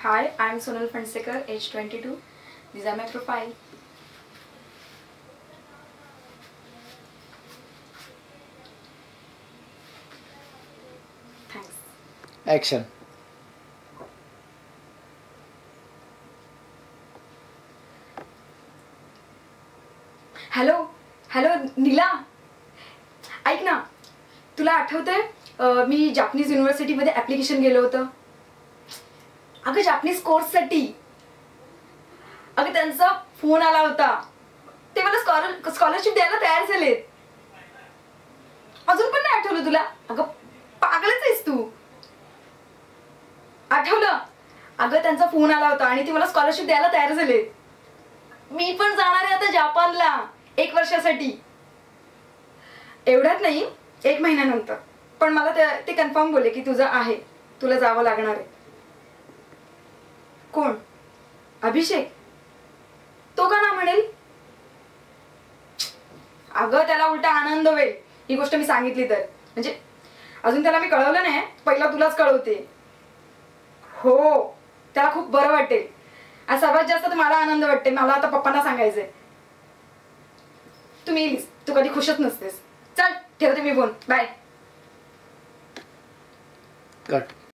Hi, I'm Sonal Fensekar, age 22. These are my profile. Thanks. Action. Hello hello Neela, ऐक ना, तुला आठवतंय मी Japanese युनिव्हर्सिटीमध्ये application गेलो होतं. अगं जापनीज कोर्ससाठी. अगं त्यांचा फोन आला होता, ते मला स्कॉलरशिप द्यायला तयार झालेत. अजून पण नाही आठवलं तुला? अगं पागलच आहेस तू. आठवलं? अगं त्यांचा फोन आला होता आणि ते मला स्कॉलरशिप द्यायला तयार झालेत. मी पण जाणार आहे आता जपानला 1 वर्षासाठी. एवढ्यात नाही, 1 महिन्यानंतर. पण मला ते कन्फर्म बोलले की तुझं आहे, तुला जावं लागणार आहे. कोण? अभिषेक? तो का ना म्हणेल? अगं त्याला उलटा आनंद होईल ही गोष्ट मी सांगितली तर. म्हणजे अजून त्याला मी कळवलं नाही, पहिला तुलाच कळवते. हो, त्याला खूप बरं वाटेल. आणि सर्वात जास्त तर मला आनंद वाटते. मला आता पप्पांना सांगायचंय. तू येईलीस, तू कधी खुशच नसतेस. चल ठेवते मी फोन, बाय. कट.